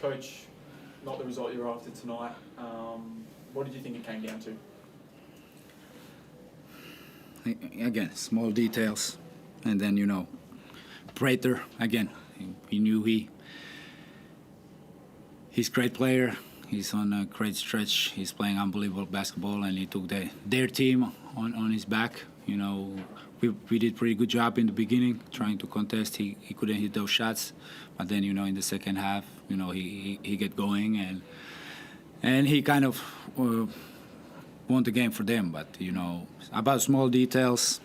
Coach, not the result you were after tonight. What did you think it came down to? Again, small details. And then, Petteri, again, we knew he's a great player. He's on a great stretch. He's playing unbelievable basketball, and he took their team on his back. We did pretty good job in the beginning trying to contest. He couldn't hit those shots, but then in the second half, he get going and he kind of won the game for them. But about small details,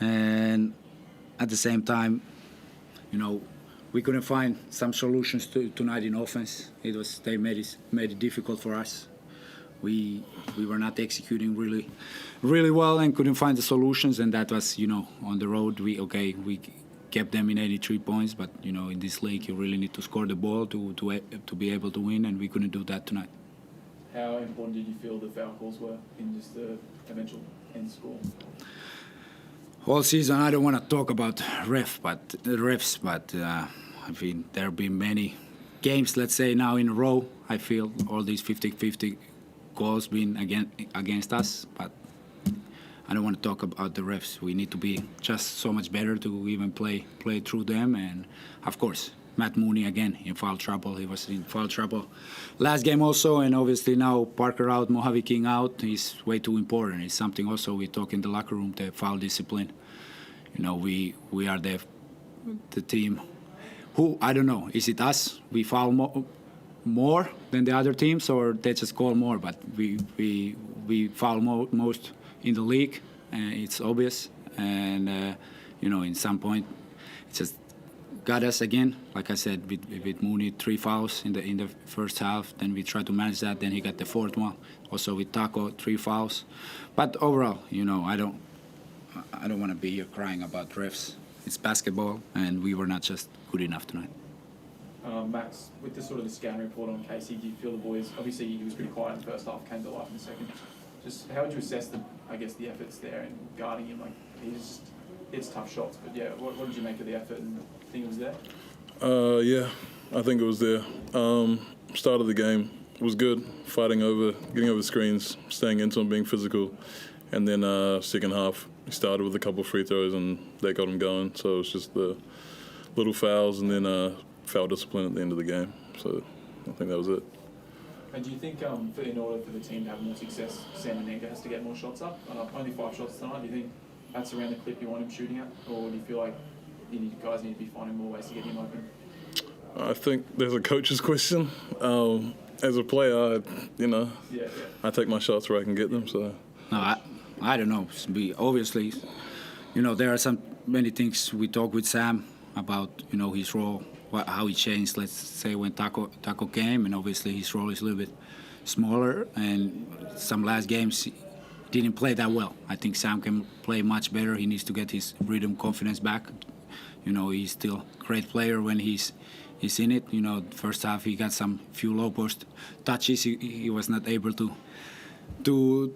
and at the same time, we couldn't find some solutions tonight in offense. They made it difficult for us. We were not executing really well and couldn't find the solutions, and that was on the road. We kept them in 83 points, but in this league you really need to score the ball to be able to win, and we couldn't do that tonight. How important did you feel the foul calls were in just the eventual end score? All season, I don't want to talk about refs, but I mean, there have been many games, let's say now in a row, I feel all these 50-50 calls been against us, but I don't want to talk about the refs. We need to be just so much better to even play through them. And of course, Matt Mooney again in foul trouble. He was in foul trouble last game also, and obviously now Parker out, Mojave King out. He's way too important. It's something also we talk in the locker room, the foul discipline. We are the team who, I don't know, is it us? We foul more than the other teams, or they just call more? But we foul most in the league, it's obvious. And in some point, it just got us again. Like I said, with Mooney, 3 fouls in the first half. Then we tried to manage that. Then he got the 4th one. Also with Taco, 3 fouls. But overall, I don't want to be here crying about refs. It's basketball, and we were not just good enough tonight. Max, with the sort of the scan report on Casey, do you feel the boys? Obviously, he was pretty quiet in the first half, came to life in the second. Just how would you assess the efforts there in guarding him? Like it's tough shots, but yeah, what did you make of the effort? And think it was there? Yeah, I think it was there. Start of the game was good, getting over screens, staying into him, being physical, and then second half he started with a couple of free throws and they got him going. So it was just the little fouls and then foul discipline at the end of the game. So I think that was it. And do you think in order for the team to have more success, Sam Anenka has to get more shots up? Only 5 shots tonight. Do you think that's around the clip you want him shooting at? Or do you feel like you guys need to be finding more ways to get him open? I think there's a coach's question. As a player, I take my shots where I can get them. So no, I don't know. Obviously, there are many things we talk with Sam about, his role, how he changed, let's say, when Taco came, and obviously his role is a little bit smaller, and some last games he didn't play that well. I think Sam can play much better. He needs to get his rhythm, confidence back. He's still a great player when he's in it. First half he got some few low post touches. He was not able to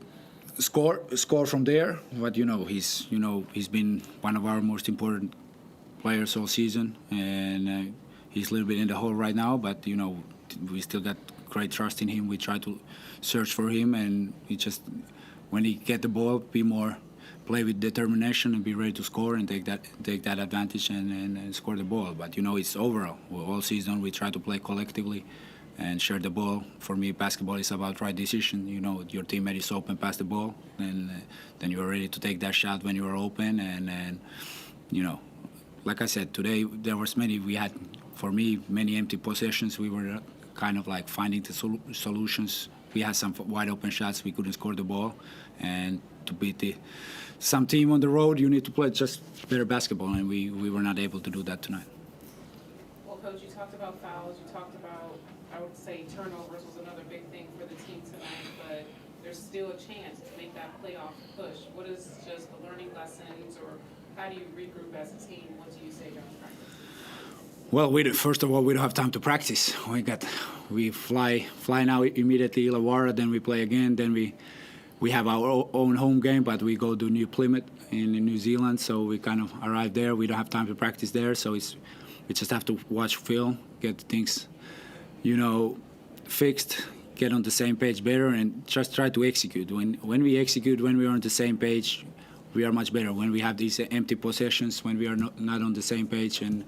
score from there, but he's been one of our most important players all season, and he's a little bit in the hole right now, but we still got great trust in him. We try to search for him, and he just, when he get the ball, play with determination and be ready to score and take that advantage and score the ball. But it's overall all season we try to play collectively and share the ball. For me, basketball is about right decision. Your teammate is open, pass the ball, and then you're ready to take that shot when you are open. And like I said, today there was we had, for me, many empty possessions. We were kind of like finding the solutions. We had some wide open shots. We couldn't score the ball. And to beat some team on the road, you need to play just better basketball, and we were not able to do that tonight. Well, Coach, you talked about fouls. You talked about, I would say, turnovers was another big thing for the team tonight, but there's still a chance to make that playoff push. What is just the learning lessons, or how do you regroup as a team? What do you say during practice? Well, first of all, we don't have time to practice. We fly now immediately Illawarra, then we play again, then we have our own home game, but we go to New Plymouth in New Zealand, so we kind of arrive there. We don't have time to practice there, so we just have to watch film, get things fixed, get on the same page better, and just try to execute. When we execute, when we are on the same page, we are much better. When we have these empty possessions, when we are not on the same page, and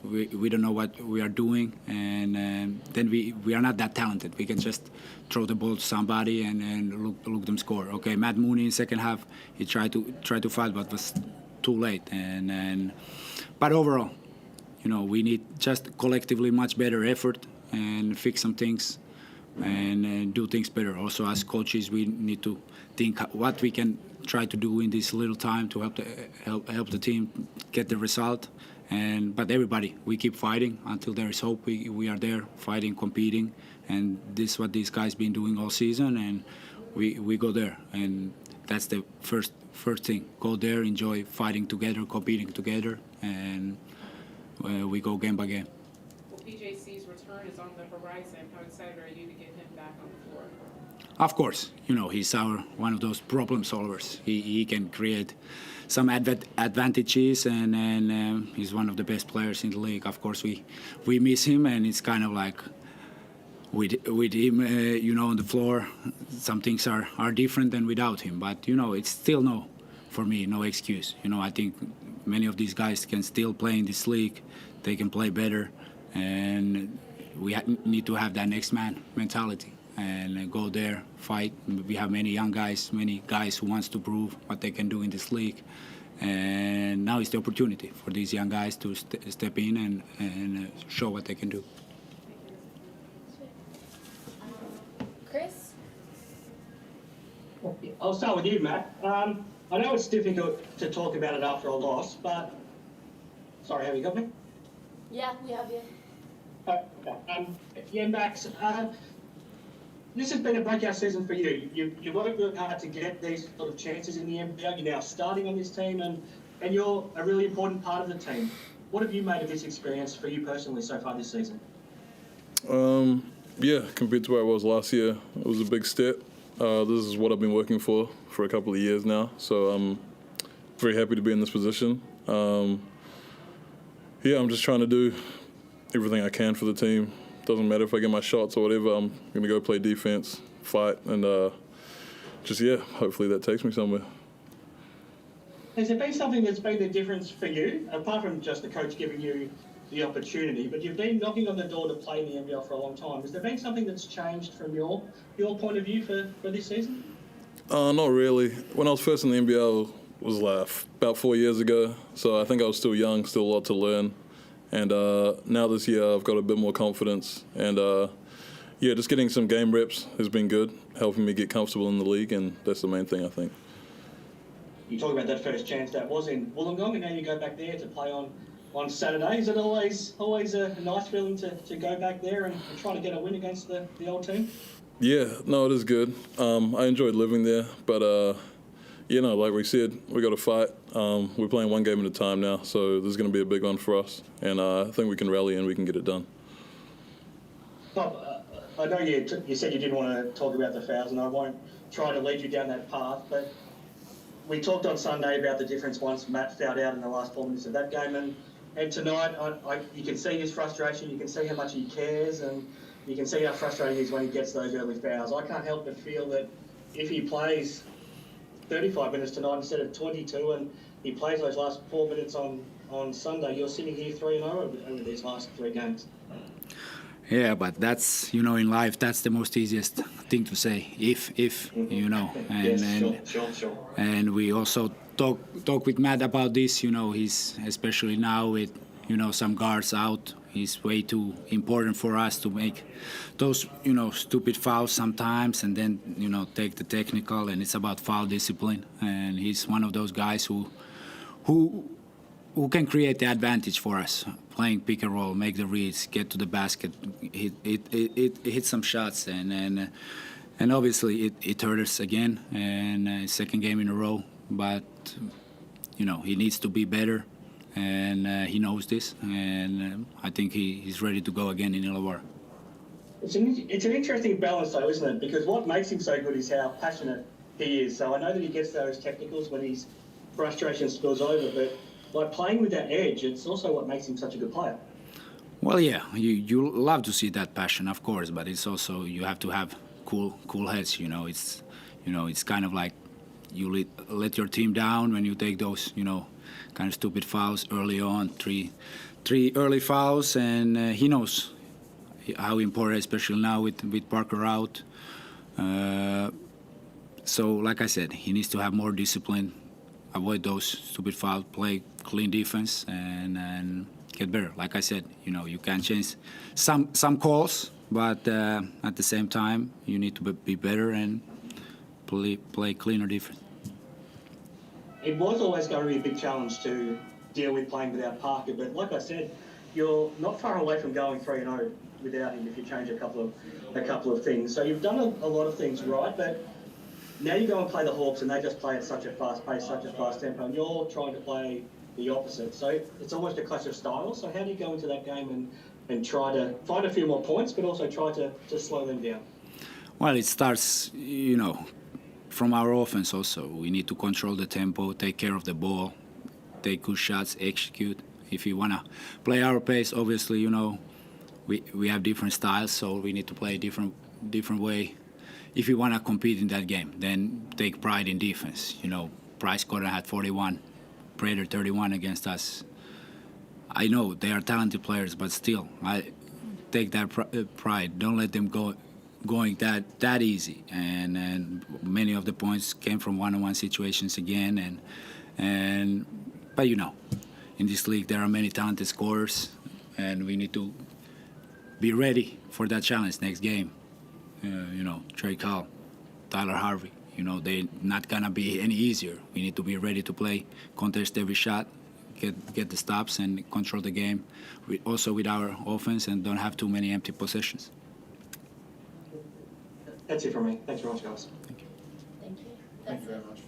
we don't know what we are doing, and then we are not that talented. We can just throw the ball to somebody and look them score. Okay, Matt Mooney in second half, he tried to fight, but was too late. But overall, we need just collectively much better effort and fix some things and do things better. Also, as coaches, we need to think what we can try to do in this little time to help the team get the result. But everybody, we keep fighting until there is hope. We are there fighting, competing, and this is what these guys been doing all season. And we go there, and that's the first thing. Go there, enjoy fighting together, competing together, and we go game by game. Well, PJC's return is on the horizon. How excited are you to get him back on the floor? Of course, he's one of those problem solvers. He can create some advantages, and he's one of the best players in the league. Of course, we miss him, and it's kind of like with him, on the floor, some things are different than without him. But it's still for me, no excuse. I think many of these guys can still play in this league. They can play better, and we need to have that next man mentality and go there, fight. We have many young guys, many guys who wants to prove what they can do in this league. And now is the opportunity for these young guys to step in and show what they can do. Chris? I'll start with you, Matt. I know it's difficult to talk about it after a loss, but... Sorry, have you got me? Yeah, we have you. Yeah, Max, this has been a breakout season for you. You worked really hard to get these sort of chances in the NBL. You're now starting on this team, and you're a really important part of the team. What have you made of this experience for you personally so far this season? Yeah, compared to where I was last year, it was a big step. This is what I've been working for a couple of years now, so I'm very happy to be in this position. Yeah, I'm just trying to do everything I can for the team. Doesn't matter if I get my shots or whatever, I'm going to go play defense, fight, and hopefully that takes me somewhere. Has there been something that's been the difference for you, apart from just the coach giving you the opportunity, but you've been knocking on the door to play in the NBL for a long time. Has there been something that's changed from your point of view for this season? Not really. When I was first in the NBL, it was about 4 years ago, so I think I was still young, still a lot to learn. And now this year I've got a bit more confidence, and just getting some game reps has been good, helping me get comfortable in the league, and that's the main thing, I think. You talk about that first chance that was in Wollongong, and now you go back there to play on Saturday. Is it always a nice feeling to go back there and try to get a win against the old team? Yeah, no, it is good. I enjoyed living there, but like we said, we got to fight. We're playing one game at a time now, so this is going to be a big one for us, and I think we can rally and we can get it done. Bob, I know you said you didn't want to talk about the fouls, and I won't try to lead you down that path, but we talked on Sunday about the difference once Matt fouled out in the last 4 minutes of that game, and tonight you can see his frustration, you can see how much he cares, and you can see how frustrating he is when he gets those early fouls. I can't help but feel that if he plays 35 minutes tonight instead of 22, and he plays those last 4 minutes on Sunday, you're sitting here 3-0 over these last 3 games. Yeah, but that's, in life, that's the most easiest thing to say, if and Sure. And we also talk with Matt about this, he's, especially now with, some guards out, he's way too important for us to make those, stupid fouls sometimes, and then, take the technical, and it's about foul discipline, and he's one of those guys who can create the advantage for us, playing pick and roll, make the reads, get to the basket, hit some shots, and obviously it hurt us again, and second game in a row. But he needs to be better, and he knows this, and I think he's ready to go again in Illawarra. It's an interesting balance, though, isn't it? Because what makes him so good is how passionate he is. So I know that he gets those technicals when his frustration spills over, but by playing with that edge, it's also what makes him such a good player. Well, yeah, you love to see that passion, of course, but it's also you have to have cool heads. It's kind of like you let your team down when you take those kind of stupid fouls early on, three early fouls, and he knows how important, especially now with Parker out. So, like I said, he needs to have more discipline, avoid those stupid fouls, play clean defense, and get better. Like I said, you can change some calls, but at the same time, you need to be better and play cleaner defense. It was always going to be a big challenge to deal with playing without Parker, but like I said, you're not far away from going 3-0 without him if you change a couple of things. So you've done a lot of things right, but now you go and play the Hawks and they just play at such a fast pace, such a fast tempo, and you're trying to play the opposite. So it's almost a clash of styles. So how do you go into that game and try to find a few more points, but also try to slow them down? Well, it starts, from our offense also. We need to control the tempo, take care of the ball, take good shots, execute. If you want to play our pace, obviously, we have different styles, so we need to play a different way. If you want to compete in that game, then take pride in defense. Price Cotton had 41, Prater 31 against us. I know they are talented players, but still, I take that pride. Don't let them going that easy. And many of the points came from one-on-one situations again. But in this league there are many talented scorers, and we need to be ready for that challenge next game. Trey Call, Tyler Harvey. They're not gonna be any easier. We need to be ready to play, contest every shot, get the stops, and control the game. Also with our offense, and don't have too many empty possessions. That's it from me. Thanks very much, guys. Thank you. Thank you very much.